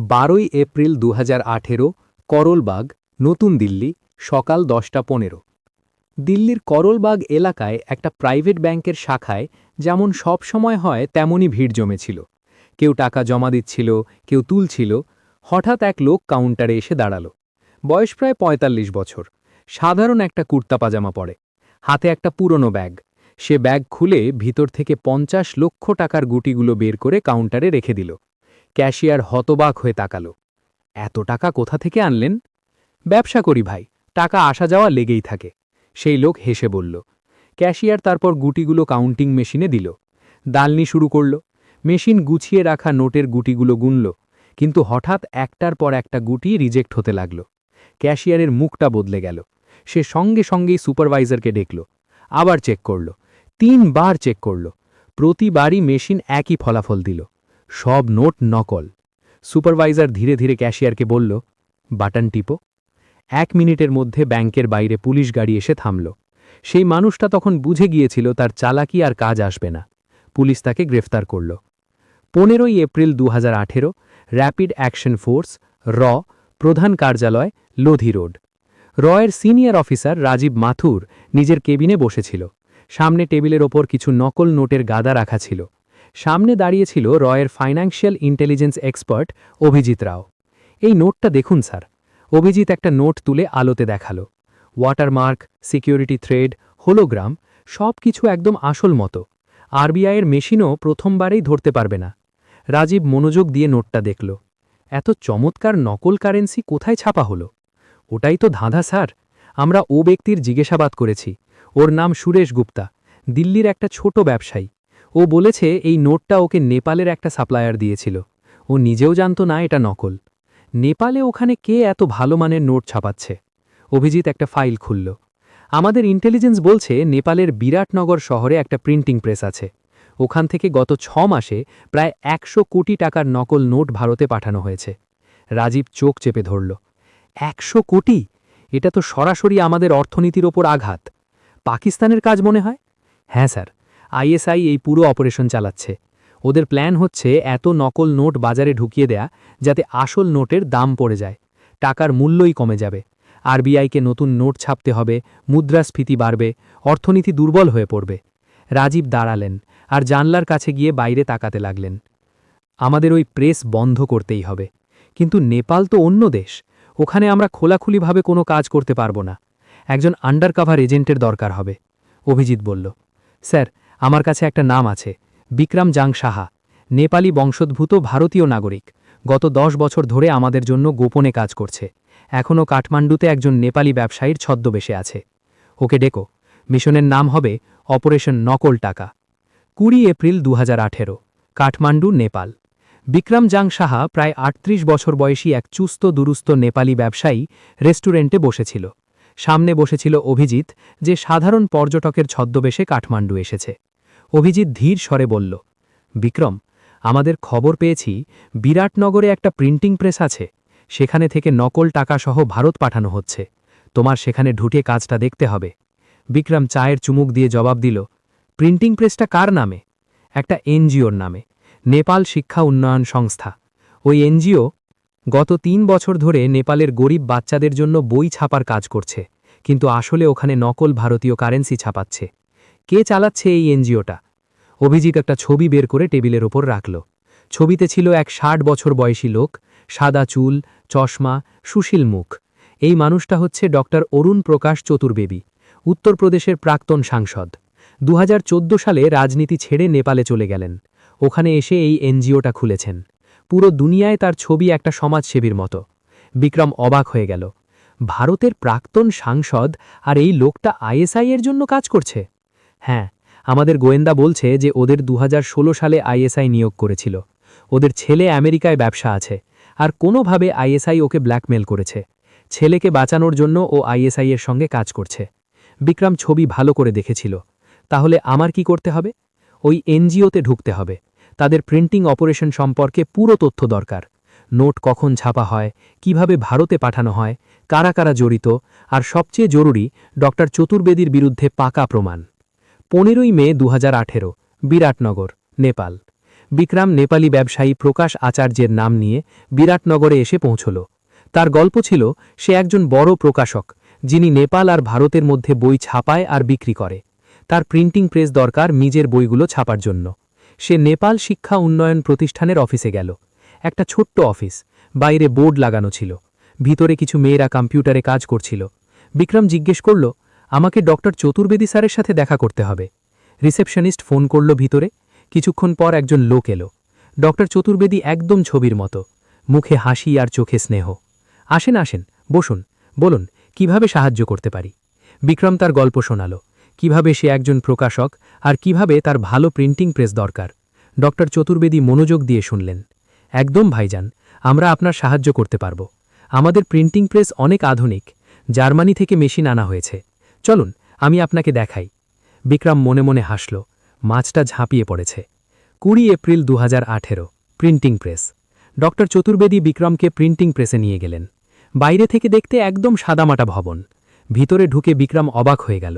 12 April 2018 Karol Bagh, নতুন দিল্লি, সকাল 10:15। দিল্লির করলবাগ এলাকায় একটা প্রাইভেট ব্যাংকের শাখায় যেমন সব সময় হয় তেমনই ভিড় জমেছিল। কেউ টাকা জমা দিচ্ছিল, কেউ তুলছিল। হঠাৎ এক লোক কাউন্টারে এসে দাঁড়াল। বয়স প্রায় 45 বছর। সাধারণ একটা কুর্তা পাজামা পরে, হাতে একটা পুরনো ব্যাগ। সে ব্যাগ খুলে ভিতর থেকে 50 লক্ষ টাকার গুটিগুলো বের করে কাউন্টারে রেখে দিল। ক্যাশিয়ার হতবাক হয়ে তাকাল। এত টাকা কোথা থেকে আনলেন? ব্যবসা করি ভাই, টাকা আসা যাওয়া লেগেই থাকে, সেই লোক হেসে বলল। ক্যাশিয়ার তারপর গুটিগুলো কাউন্টিং মেশিনে দিল। দালনি শুরু করল। মেশিন গুছিয়ে রাখা নোটের গুটিগুলো গুনল, কিন্তু হঠাৎ একটার পর একটা গুটি রিজেক্ট হতে লাগল। ক্যাশিয়ারের মুখটা বদলে গেল। সে সঙ্গে সঙ্গেই সুপারভাইজারকে ডেকল। আবার চেক করল, 3 বার চেক করল। প্রতিবারই মেশিন একই ফলাফল দিল, সব নোট নকল। সুপারভাইজার ধীরে ধীরে ক্যাশিয়ারকে বলল, বাটন টিপো। 1 মিনিটের মধ্যে ব্যাংকের বাইরে পুলিশ গাড়ি এসে থামল। সেই মানুষটা তখন বুঝে গিয়েছিল তার চালাকি আর কাজ আসবে না। পুলিশ তাকে গ্রেফতার করল। 15 এপ্রিল 2018, র্যাপিড অ্যাকশন ফোর্স, র, প্রধান কার্যালয়, লোধি রোড। রয়ের সিনিয়র অফিসার রাজীব মাথুর নিজের কেবিনে বসেছিল। সামনে টেবিলের ওপর কিছু নকল নোটের গাদা রাখা ছিল। সামনে দাঁড়িয়েছিল রয়ের ফাইন্যান্সিয়াল ইন্টেলিজেন্স এক্সপার্ট অভিজিৎ রাও। এই নোটটা দেখুন স্যার। অভিজিৎ একটা নোট তুলে আলোতে দেখালো। ওয়াটারমার্ক, সিকিউরিটি থ্রেড, হোলোগ্রাম, সব কিছু একদম আসল মতো। আরবিআইয়ের মেশিনও প্রথমবারেই ধরতে পারবে না। রাজীব মনোযোগ দিয়ে নোটটা দেখল। এত চমৎকার নকল কারেন্সি কোথায় ছাপা হলো? ওটাই তো ধাঁধা স্যার। আমরা ও ব্যক্তির জিজ্ঞাসাবাদ করেছি। ওর নাম সুরেশ গুপ্তা, দিল্লির একটা ছোট ব্যবসায়ী। ও বলেছে এই নোটটা ওকে নেপালের একটা সাপ্লায়ার দিয়েছিল। ও নিজেও জানত না এটা নকল। নেপালে ওখানে কে এত ভালো মানের নোট ছাপাচ্ছে? অভিজিৎ একটা ফাইল খুলল। আমাদের ইন্টেলিজেন্স বলছে নেপালের বিরাটনগর শহরে একটা প্রিন্টিং প্রেস আছে। ওখান থেকে গত 6 মাসে প্রায় 100 কোটি টাকার নকল নোট ভারতে পাঠানো হয়েছে। রাজীব চোখ চেপে ধরল। 100 কোটি? এটা তো সরাসরি আমাদের অর্থনীতির ওপর আঘাত। পাকিস্তানের কাজ মনে হয়? হ্যাঁ স্যার, আইএসআই এই পুরো অপারেশন চালাচ্ছে। ওদের প্ল্যান হচ্ছে এত নকল নোট বাজারে ঢুকিয়ে দেয়া যাতে আসল নোটের দাম পড়ে যায়, টাকার মূল্যই কমে যাবে। আরবিআইকে নতুন নোট ছাপতে হবে, মুদ্রাস্ফীতি বাড়বে, অর্থনীতি দুর্বল হয়ে পড়বে। রাজীব দাঁড়ালেন আর জানলার কাছে গিয়ে বাইরে তাকাতে লাগলেন। আমাদের ওই প্রেস বন্ধ করতেই হবে। কিন্তু নেপাল তো অন্য দেশ, ওখানে আমরা খোলাখুলিভাবে কোনো কাজ করতে পারবো না। একজন আন্ডারকভার এজেন্টের দরকার হবে। অভিজিৎ বলল, স্যার, আমার কাছে একটা নাম আছে, বিক্রম জাং সাহা, নেপালি বংশোদ্ভূত ভারতীয় নাগরিক। গত 10 বছর ধরে আমাদের জন্য গোপনে কাজ করছে। এখনও কাঠমান্ডুতে একজন নেপালি ব্যবসায়ীর ছদ্মবেশে আছে। ওকে ডেকো। মিশনের নাম হবে অপারেশন নকল টাকা। 20 এপ্রিল 2018, কাঠমান্ডু, নেপাল। বিক্রম জাং সাহা প্রায় 38 বছর বয়সী এক চুস্ত দুরুস্ত নেপালি ব্যবসায়ী রেস্টুরেন্টে বসেছিল। সামনে বসেছিল অভিজিৎ, যে সাধারণ পর্যটকের ছদ্মবেশে কাঠমান্ডু এসেছে। অভিজিৎ ধীর স্বরে বলল, বিক্রম, আমাদের খবর পেয়েছি বিরাটনগরে একটা প্রিন্টিং প্রেস আছে। সেখানে থেকে নকল টাকাসহ ভারত পাঠানো হচ্ছে। তোমার সেখানে ঢুকে কাজটা দেখতে হবে। বিক্রম চায়ের চুমুক দিয়ে জবাব দিল, প্রিন্টিং প্রেসটা কার নামে? একটা এনজিওর নামে, নেপাল শিক্ষা উন্নয়ন সংস্থা। ওই এনজিও গত 3 বছর ধরে নেপালের গরিব বাচ্চাদের জন্য বই ছাপার কাজ করছে, কিন্তু আসলে ওখানে নকল ভারতীয় কারেন্সি ছাপাচ্ছে। কে চালাচ্ছে এই এনজিওটা? অভিজিৎ একটা ছবি বের করে টেবিলের ওপর রাখল। ছবিতে ছিল এক 60 বছর বয়সী লোক, সাদা চুল, চশমা, সুশীল মুখ। এই মানুষটা হচ্ছে ডক্টর অরুণ প্রকাশ চতুর্বেদী, উত্তরপ্রদেশের প্রাক্তন সাংসদ। 2014 সালে রাজনীতি ছেড়ে নেপালে চলে গেলেন। ওখানে এসে এই এনজিওটা খুলেছেন। পুরো দুনিয়ায় তার ছবি একটা সমাজসেবীর মতো। বিক্রম অবাক হয়ে গেল। ভারতের প্রাক্তন সাংসদ আর এই লোকটা আইএসআই এর জন্য কাজ করছে? হ্যাঁ, আমাদের গোয়েন্দা বলছে যে ওদের 2016 সালে আইএসআই নিয়োগ করেছিল। ওদের ছেলে আমেরিকায় ব্যবসা আছে, আর কোনোভাবে আইএসআই ওকে ব্ল্যাকমেল করেছে। ছেলেকে বাঁচানোর জন্য ও আইএসআই এর সঙ্গে কাজ করছে। বিক্রম ছবি ভালো করে দেখেছিল। তাহলে আমার কি করতে হবে? ওই এনজিওতে ঢুকতে হবে। তাদের প্রিন্টিং অপারেশন সম্পর্কে পুরো তথ্য দরকার। নোট কখন ছাপা হয়, কিভাবে ভারতে পাঠানো হয়, কারা কারা জড়িত, আর সবচেয়ে জরুরি ডক্টর চতুর্বেদীর বিরুদ্ধে পাকা প্রমাণ। 15 মে 2018, বিরাটনগর, নেপাল। বিক্রম নেপালি ব্যবসায়ী প্রকাশ আচার্যের নাম নিয়ে বিরাটনগরে এসে পৌঁছল। তার গল্প ছিল সে একজন বড় প্রকাশক, যিনি নেপাল আর ভারতের মধ্যে বই ছাপায় আর বিক্রি করে। তার প্রিন্টিং প্রেস দরকার নিজের বইগুলো ছাপার জন্য। সে নেপাল শিক্ষা উন্নয়ন প্রতিষ্ঠানের অফিসে গেল। একটা ছোট্ট অফিস, বাইরে বোর্ড লাগানো ছিল, ভিতরে কিছু মেয়েরা কম্পিউটারে কাজ করছিল। বিক্রম জিজ্ঞেস করল, আমাকে ডক্টর চতুর্বেদী স্যারের সাথে দেখা করতে হবে। রিসেপশনিস্ট ফোন করল ভিতরে। কিছুক্ষণ পর একজন লোক এলো। ডক্টর চতুর্বেদী একদম ছবির মতো, মুখে হাসি আর চোখে স্নেহ। আসেন আসেন, বসুন, বলুন কিভাবে সাহায্য করতে পারি। বিক্রম তার গল্প শোনাল, কিভাবে সে একজন প্রকাশক আর কিভাবে তার ভালো প্রিন্টিং প্রেস দরকার। ডক্টর চতুর্বেদী মনোযোগ দিয়ে শুনলেন। একদম ভাইজান, আমরা আপনার সাহায্য করতে পারব। আমাদের প্রিন্টিং প্রেস অনেক আধুনিক, জার্মানি থেকে মেশিন আনা হয়েছে। চলুন আমি আপনাকে দেখাই। বিক্রম মনে মনে হাসল, মাছটা ঝাঁপিয়ে পড়েছে। 20 April 2018, printing press. Doctor Chaturvedi বিক্রমকে প্রিন্টিং প্রেসে নিয়ে গেলেন। বাইরে থেকে দেখতে একদম সাদামাটা ভবন। ভিতরে ঢুকে বিক্রম অবাক হয়ে গেল।